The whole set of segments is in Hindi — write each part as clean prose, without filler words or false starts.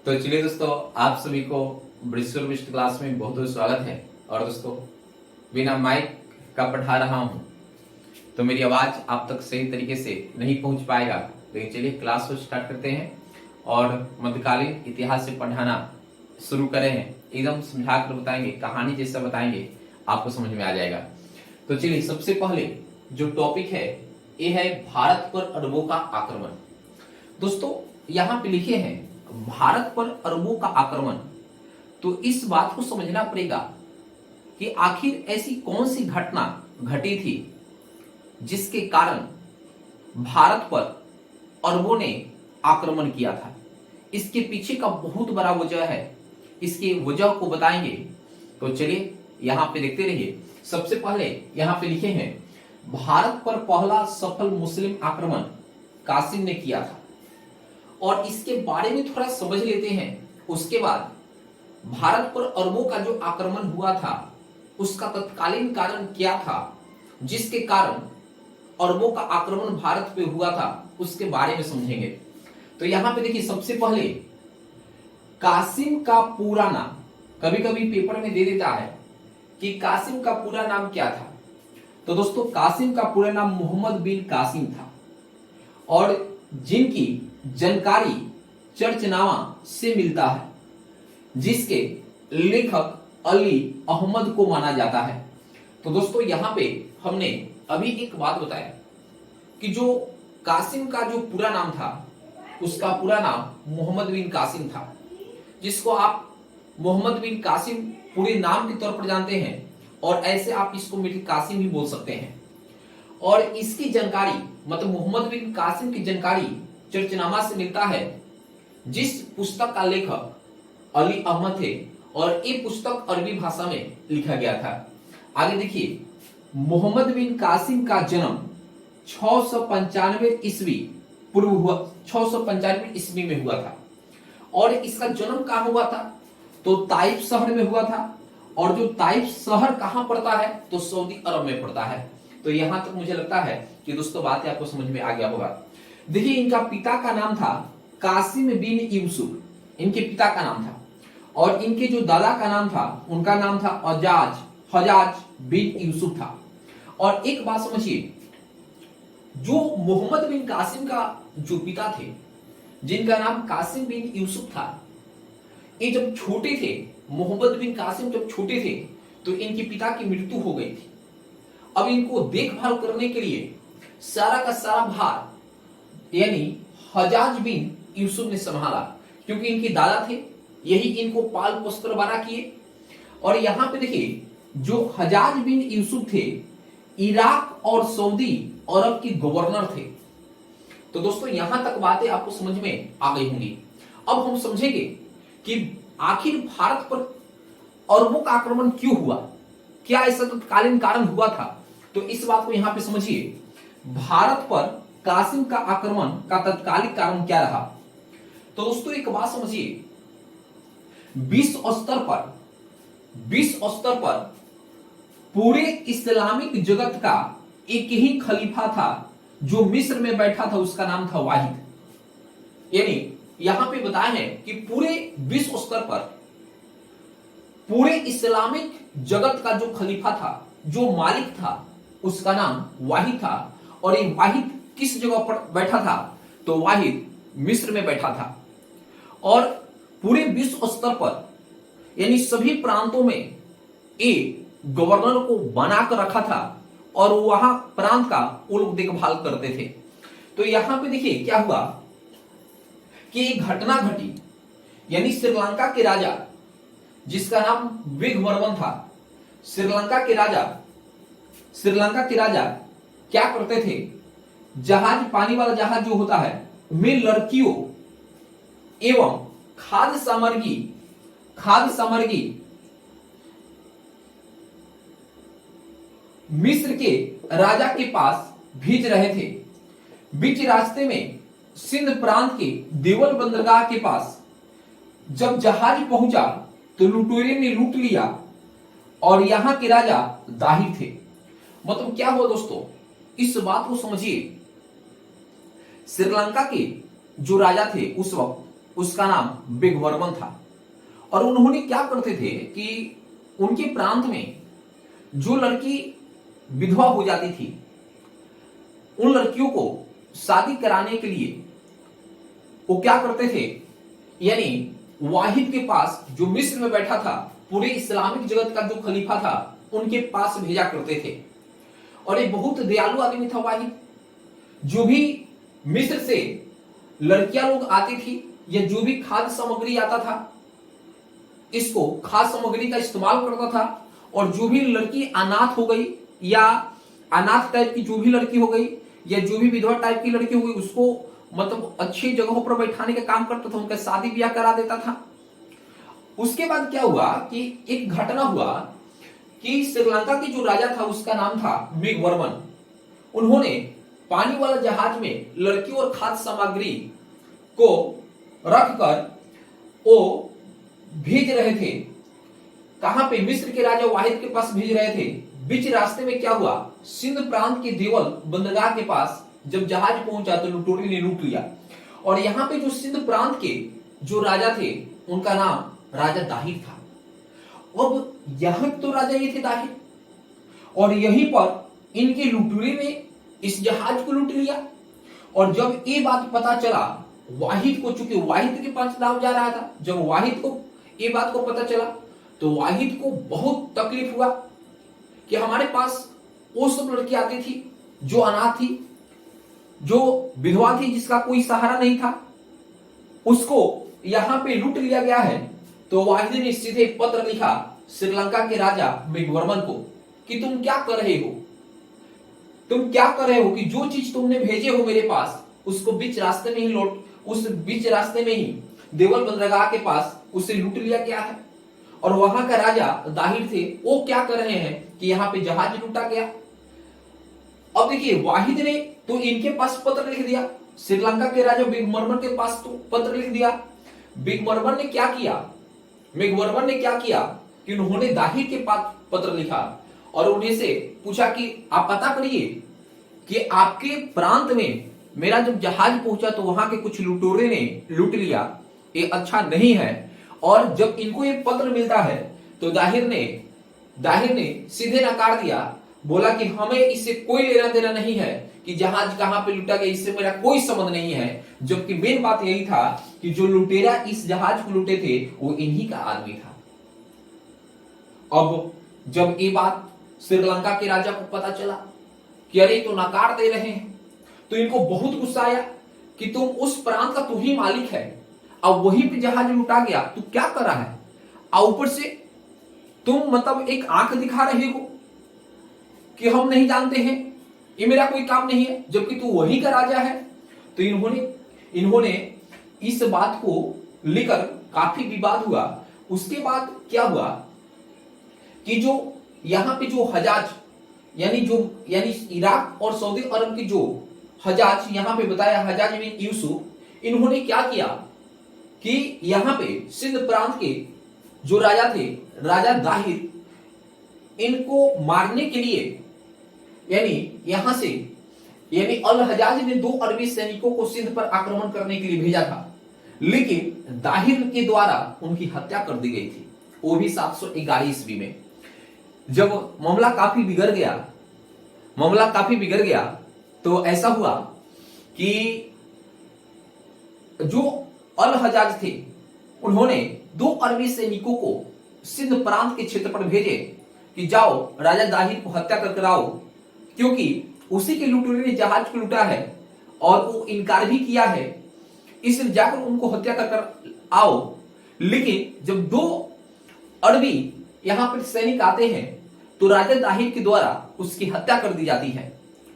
तो चलिए दोस्तों, आप सभी को ब्रिस्टल क्लास में बहुत बहुत स्वागत है। और दोस्तों, बिना माइक का पढ़ा रहा हूं तो मेरी आवाज आप तक सही तरीके से नहीं पहुंच पाएगा। लेकिन चलिए क्लास को स्टार्ट करते हैं और मध्यकालीन इतिहास से पढ़ाना शुरू करें हैं। एकदम समझा कर बताएंगे, कहानी जैसा बताएंगे, आपको समझ में आ जाएगा। तो चलिए, सबसे पहले जो टॉपिक है ये है भारत पर अरबों का आक्रमण। दोस्तों, यहाँ पे लिखे हैं भारत पर अरबों का आक्रमण। तो इस बात को समझना पड़ेगा कि आखिर ऐसी कौन सी घटना घटी थी जिसके कारण भारत पर अरबों ने आक्रमण किया था। इसके पीछे का बहुत बड़ा वजह है, इसके वजह को बताएंगे। तो चलिए यहां पे देखते रहिए। सबसे पहले यहां पे लिखे हैं भारत पर पहला सफल मुस्लिम आक्रमण कासिम ने किया था, और इसके बारे में थोड़ा समझ लेते हैं। उसके बाद भारत पर अरबों का जो आक्रमण हुआ था उसका तत्कालीन कारण क्या था जिसके कारण अरबों का आक्रमण भारत पे हुआ था, उसके बारे में समझेंगे। तो यहां पे देखिए, सबसे पहले कासिम का पूरा नाम, कभी कभी पेपर में दे देता है कि कासिम का पूरा नाम क्या था। तो दोस्तों, कासिम का पूरा नाम मोहम्मद बिन कासिम था, और जिनकी जानकारी चर्चनामा से मिलता है, जिसके लेखक अली अहमद को माना जाता है। तो दोस्तों, यहां पे हमने अभी एक बात बताया कि जो कासिम का जो पूरा नाम था उसका पूरा नाम मोहम्मद बिन कासिम था, जिसको आप मोहम्मद बिन कासिम पूरे नाम के तौर पर जानते हैं, और ऐसे आप इसको मीठी कासिम भी बोल सकते हैं। और इसकी जानकारी, मतलब मोहम्मद बिन कासिम की जानकारी चर्चनामा से मिलता है, जिस पुस्तक का लेखक अली अहमद थे, और ये पुस्तक अरबी भाषा में लिखा गया था। आगे देखिए, मोहम्मद बिन कासिम का जन्म 695 ईस्वी पूर्व हुआ, 695 ईस्वी में हुआ था। और इसका जन्म कहां हुआ था? तो ताइफ शहर में हुआ था। और जो ताइफ शहर कहां पड़ता है? तो सऊदी अरब में पड़ता है। तो यहां तक मुझे लगता है कि दोस्तों बात आपको समझ में आ गया होगा। देखिए, इनका पिता का नाम था कासिम बिन यूसुफ, इनके पिता का नाम था। और इनके जो दादा का नाम था, उनका नाम था हजाज बिन यूसुफ था। और एक बात समझिए, जो मोहम्मद बिन कासिम का जो पिता थे, जिनका नाम कासिम बिन यूसुफ था, ये जब छोटे थे, मोहम्मद बिन कासिम जब छोटे थे तो इनके पिता की मृत्यु हो गई थी। अब इनको देखभाल करने के लिए सारा का सारा भार यानी हजाज बिन यूसुफ ने संभाला, क्योंकि इनके दादा थे, यही इनको पाल पोस कर बड़ा किए। और यहां पे देखिए, जो हजाज बिन यूसुफ थे, इराक और सऊदी अरब के गवर्नर थे। तो दोस्तों, यहां तक बातें आपको समझ में आ गई होंगी। अब हम समझेंगे कि आखिर भारत पर अरबों का आक्रमण क्यों हुआ, क्या ऐसा तत्कालीन कारण हुआ था। तो इस बात को यहां पे समझिए, भारत पर कासिम का आक्रमण का तत्कालिक कारण क्या रहा। तो दोस्तों, एक बात समझिए, विश्व स्तर पर पूरे इस्लामिक जगत का एक ही खलीफा था जो मिस्र में बैठा था, उसका नाम था वाहिद। यानी यहां पे बताया है कि पूरे विश्व स्तर पर पूरे इस्लामिक जगत का जो खलीफा था, जो मालिक था, उसका नाम वाहिद था। और ये वाहिद किस जगह पर बैठा था? तो वाहिद मिस्र में बैठा था। और पूरे विश्व स्तर पर यानी सभी प्रांतों में ये गवर्नर को बनाकर रखा था, और वहां प्रांत का वो लोग देखभाल करते थे। तो यहां पे देखिए क्या हुआ कि एक घटना घटी, यानी श्रीलंका के राजा, जिसका नाम विघवर्मन था, श्रीलंका के राजा क्या करते थे? जहाज, पानी वाला जहाज जो होता है, में लड़कियों एवं खाद्य सामग्री मिस्र के राजा के पास भेज रहे थे। बीच रास्ते में सिंध प्रांत के देवल बंदरगाह के पास जब जहाज पहुंचा तो लुटेरे ने लूट लिया, और यहां के राजा दाहिर थे। मतलब क्या हुआ दोस्तों, इस बात को समझिए। श्रीलंका के जो राजा थे उस वक्त, उसका नाम बिगवर्मन था। और उन्होंने क्या करते थे कि उनके प्रांत में जो लड़की विधवा हो जाती थी, उन लड़कियों को शादी कराने के लिए वो क्या करते थे, यानी वाहिद के पास जो मिस्र में बैठा था, पूरे इस्लामिक जगत का जो खलीफा था, उनके पास भेजा करते थे। और एक बहुत दयालु आदमी था वाहिद। जो भी मिस्र से लड़कियां लोग आती थी या जो भी खाद्य सामग्री आता था, इसको खाद्य सामग्री का इस्तेमाल करता था। और जो भी लड़की अनाथ हो गई या अनाथ टाइप की जो भी लड़की हो गई या जो भी विधवा टाइप की लड़की हो गई, उसको मतलब अच्छी जगहों पर बैठाने का काम करता था, उनका शादी ब्याह करा देता था। उसके बाद क्या हुआ कि एक घटना हुआ कि श्रीलंका के जो राजा था उसका नाम था बिगवर्मन। उन्होंने पानी वाला जहाज में लड़की और खाद्य सामग्री को रखकर वो भेज रहे थे। कहां पे? मिस्र के राजा वाहिद के पास भेज रहे थे। बीच रास्ते में क्या हुआ, सिंध प्रांत के देवल बंदरगाह के पास जब जहाज पहुंचा तो लुटेरे ने लूट लिया। और यहाँ पे जो सिंध प्रांत के जो राजा थे उनका नाम राजा दाहिर था। अब यहाँ तो राजा ये थे दाहिर, और यहीं पर इनके लुटेरे ने इस जहाज को लूट लिया। और जब ये बात पता चला वाहिद को, चूंकि वाहिद के पास नाव जा रहा था, जब वाहिद को ये बात को पता चला तो वाहिद को बहुत तकलीफ हुआ कि हमारे पास वो सब लड़की आती थी जो अनाथ थी, जो विधवा थी, जिसका कोई सहारा नहीं था, उसको यहां पे लूट लिया गया है। तो वाहिद ने सीधे पत्र लिखा श्रीलंका के राजा बिगवर्मन को कि तुम क्या कर रहे हो, तुम क्या कर रहे हो कि जो चीज तुमने भेजे हो मेरे पास उसको बीच रास्ते में ही उस बीच रास्ते में ही देवल बंदरगाह के पास उसे लूट लिया गया है। और वहां का राजा दाहिर थे, वो क्या कर रहे हैं कि यहाँ पे जहाज लूटा गया। अब देखिए वाहिद ने तो इनके पास पत्र लिख दिया, श्रीलंका के राजा बिगवर्मन के पास तो पत्र लिख दिया। बिगवर्मन ने क्या किया कि उन्होंने दाहिर के पास पत्र लिखा और उन्हें से पूछा कि आप पता करिए कि आपके प्रांत में मेरा जब जहाज पहुंचा तो वहां के कुछ लुटेरे ने लूट लिया, ये अच्छा नहीं है। और जब इनको ये पत्र मिलता है तो दाहिर ने सीधे नकार दिया, बोला कि हमें इससे कोई लेना देना नहीं है कि जहाज कहां पे लूटा गया, इससे मेरा कोई संबंध नहीं है। जबकि मेन बात यही था कि जो लुटेरा इस जहाज को लूटे थे वो इन्हीं का आदमी था। अब जब ये बात श्रीलंका के राजा को पता चला कि अरे तो नकार दे रहे हैं, तो इनको बहुत गुस्सा आया कि तुम उस प्रांत का तुम ही मालिक है, अब वहीं पे जहाज लुटा गया, तू क्या कर रहा है, और ऊपर से तुम मतलब एक आंख दिखा रहे हो कि हम नहीं जानते हैं, ये मेरा कोई काम नहीं है, जबकि तू वहीं का राजा है। तो इन्होंने इस बात को लेकर काफी विवाद हुआ। उसके बाद क्या हुआ कि जो यहां पे जो हजाज यानी इराक और सऊदी अरब की जो हजाज यहां पे बताया, हजाज बिन यूसुफ, इन्होंने क्या किया कि यहां पे सिंध प्रांत के जो राजा थे, राजा दाहिर, इनको मारने के लिए यानी अल हजाज ने 2 अरबी सैनिकों को सिंध पर आक्रमण करने के लिए भेजा था, लेकिन दाहिर के द्वारा उनकी हत्या कर दी गई थी, वो भी 711 ईस्वी में। जब मामला काफी बिगड़ गया तो ऐसा हुआ कि जो अल हजाज थे उन्होंने 2 अरबी सैनिकों को सिंध प्रांत के क्षेत्र पर भेजे कि जाओ राजा दाहिर को हत्या कर आओ, क्योंकि उसी के लुटेरे ने जहाज को लूटा है और वो इनकार भी किया है, इसलिए जाकर उनको हत्या कर आओ। लेकिन जब 2 अरबी यहां पर सैनिक आते हैं तो राजा दाहिर के द्वारा उसकी हत्या कर दी जाती है।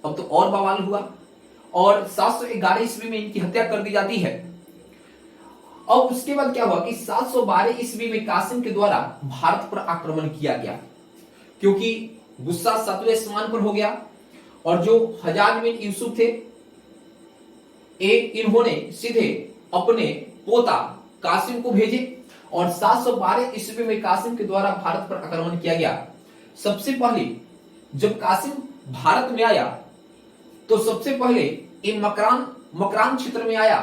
अब तो और बवाल हुआ और 711 ईस्वी में इनकी हत्या कर दी जाती है। और उसके बाद क्या हुआ कि 712 ईस्वी में कासिम के द्वारा भारत पर आक्रमण किया गया, क्योंकि गुस्सा 7वें आसमान पर हो गया। और जो हजाज बिन यूसुफ थे, इन्होंने सीधे अपने पोता कासिम को भेजे और 712 ईस्वी में कासिम के द्वारा भारत पर आक्रमण किया गया। सबसे पहले जब कासिम भारत में आया तो सबसे पहले ये मकरान क्षेत्र में आया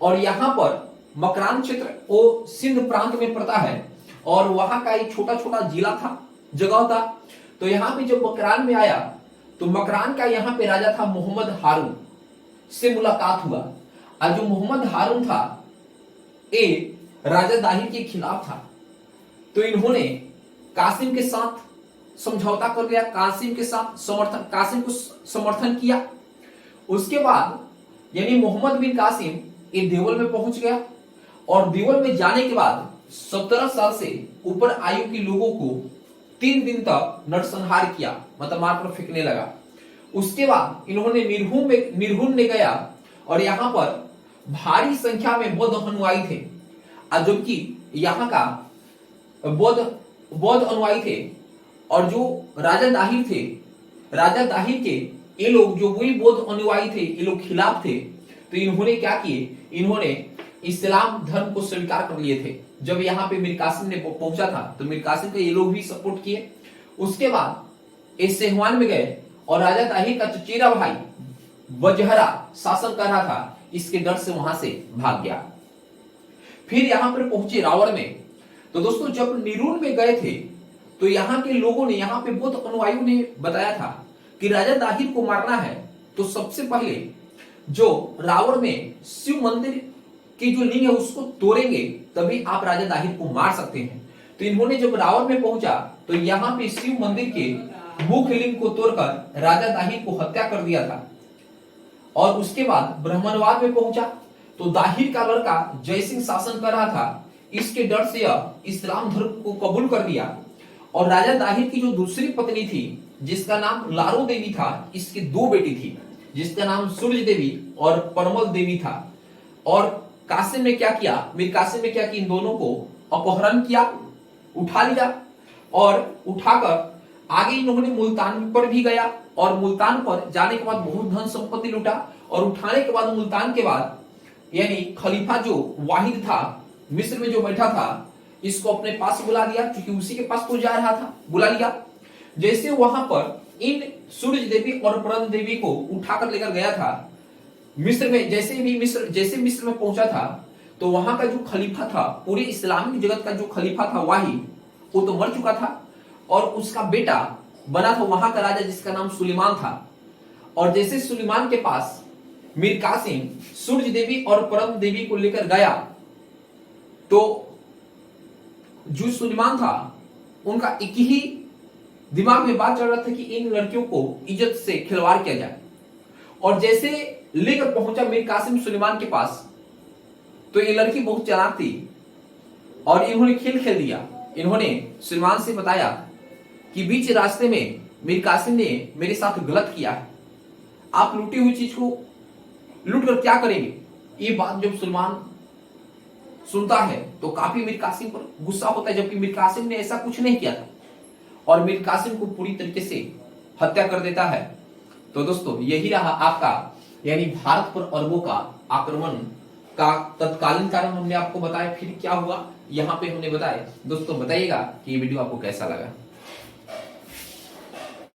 और यहां पर मकरान क्षेत्र वो सिंध प्रांत में पड़ता है और वहां का एक छोटा छोटा जिला था, जगह था। तो यहाँ पे जब मकरान में आया तो मकरान का यहाँ पे राजा था मोहम्मद हारून से मुलाकात हुआ। और जो मोहम्मद हारून था ये राजा दाहिर के खिलाफ था, तो इन्होंने कासिम के साथ समझौता कर लिया, कासिम के साथ कासिम को समर्थन किया। उसके बाद यानी मोहम्मद बिन कासिम ये देवल में पहुंच गया और देवल में जाने के बाद 17 साल से ऊपर आयु के लोगों को 3 दिन तक नरसंहार किया, मतलब मार कर फेंकने लगा। उसके बाद इन्होंने निर्हुन में गया और यहाँ पर भारी संख्या में बौद्ध अनुयायी थे, जबकि यहाँ का बौद्ध अनुयायी थे और जो राजा दाहिर के ये लोग जो वही बौद्ध अनुयायी थे, ये लोग खिलाफ थे। तो इन्होंने क्या किए, इन्होंने इस्लाम धर्म को स्वीकार कर लिए थे। जब यहाँ पे मीर कासिम ने पहुंचा था तो मीर कासिम को ये लोग भी सपोर्ट किए। उसके बाद ये सेहवान में गए और राजा दाहिर का चचेरा भाई वजहरा शासन कर रहा था, इसके डर से वहां से भाग गया। फिर यहाँ पर पहुंचे रावण में। तो दोस्तों जब निरून में गए थे तो यहाँ के लोगों ने, यहाँ पे बौद्ध अनुयायियों ने बताया था कि राजा दाहिर को मारना है तो सबसे पहले जो रावण में शिव मंदिर की जो लिंग है उसको तोड़ेंगे, तभी आप राजा दाहिर को मार सकते हैं। तो इन्होंने जब रावण में पहुंचा तो यहाँ पे शिव मंदिर के मुख्य लिंग को तोड़कर राजा दाहिर को हत्या कर दिया था। और उसके बाद ब्राह्मणवाद में पहुंचा तो दाहिर का लड़का जयसिंह शासन कर रहा था, इसके डर से यह इस्लाम धर्म को कबूल कर लिया। और राजा दाहिर की जो दूसरी पत्नी थी जिसका नाम लारो देवी था, इसकी 2 बेटी थी जिसका नाम सूर्य देवी और परमल देवी था। और कासिम ने क्या किया, मीर कासिम ने क्या किया, इन दोनों को अपहरण किया, उठा लिया और उठाकर आगे इन्होंने मुल्तान पर भी गया और मुल्तान पर जाने के बाद बहुत धन संपत्ति लूटा। और उठाने के बाद मुल्तान के बाद यानी खलीफा जो वाहिद था मिस्र में जो बैठा था, इसको अपने पास बुला लिया, क्योंकि उसी के पास तो जा रहा था, बुला लिया। जैसे वहां पर इन सूरज देवी और परम देवी को उठाकर लेकर गया था मिस्र में, जैसे मिस्र में पहुंचा था तो वहां का जो खलीफा था, पूरे इस्लामिक जगत का जो खलीफा था वाहिद, वो तो मर चुका था और उसका बेटा बना था वहां का राजा जिसका नाम सुलेमान था। और जैसे सुलेमान के पास मीर कासिम सूर्य देवी और परम देवी को लेकर गया तो जो सुलेमान था उनका एक ही दिमाग में बात चल रहा था कि इन लड़कियों को इज्जत से खिलवाड़ किया जाए। और जैसे लेकर पहुंचा मीर कासिम सुलेमान के पास तो ये लड़की बहुत चालाक थी और इन्होंने खेल खेल दिया। इन्होंने सुलेमान से बताया कि बीच रास्ते में मीर कासिम ने मेरे साथ गलत किया है, आप लूटी हुई चीज को लूट कर क्या करेंगे। ये बात जब सुलेमान सुनता है तो काफी मीर कासिम पर गुस्सा होता है, जबकि मीर कासिम ने ऐसा कुछ नहीं किया था और मीर कासिम को पूरी तरीके से हत्या कर देता है। तो दोस्तों यही रहा आपका यानी भारत पर अरबों का आक्रमण का तत्कालीन कारण हमने आपको बताया। फिर क्या हुआ यहाँ पे हमने बताया। दोस्तों बताइएगा कि ये वीडियो आपको कैसा लगा।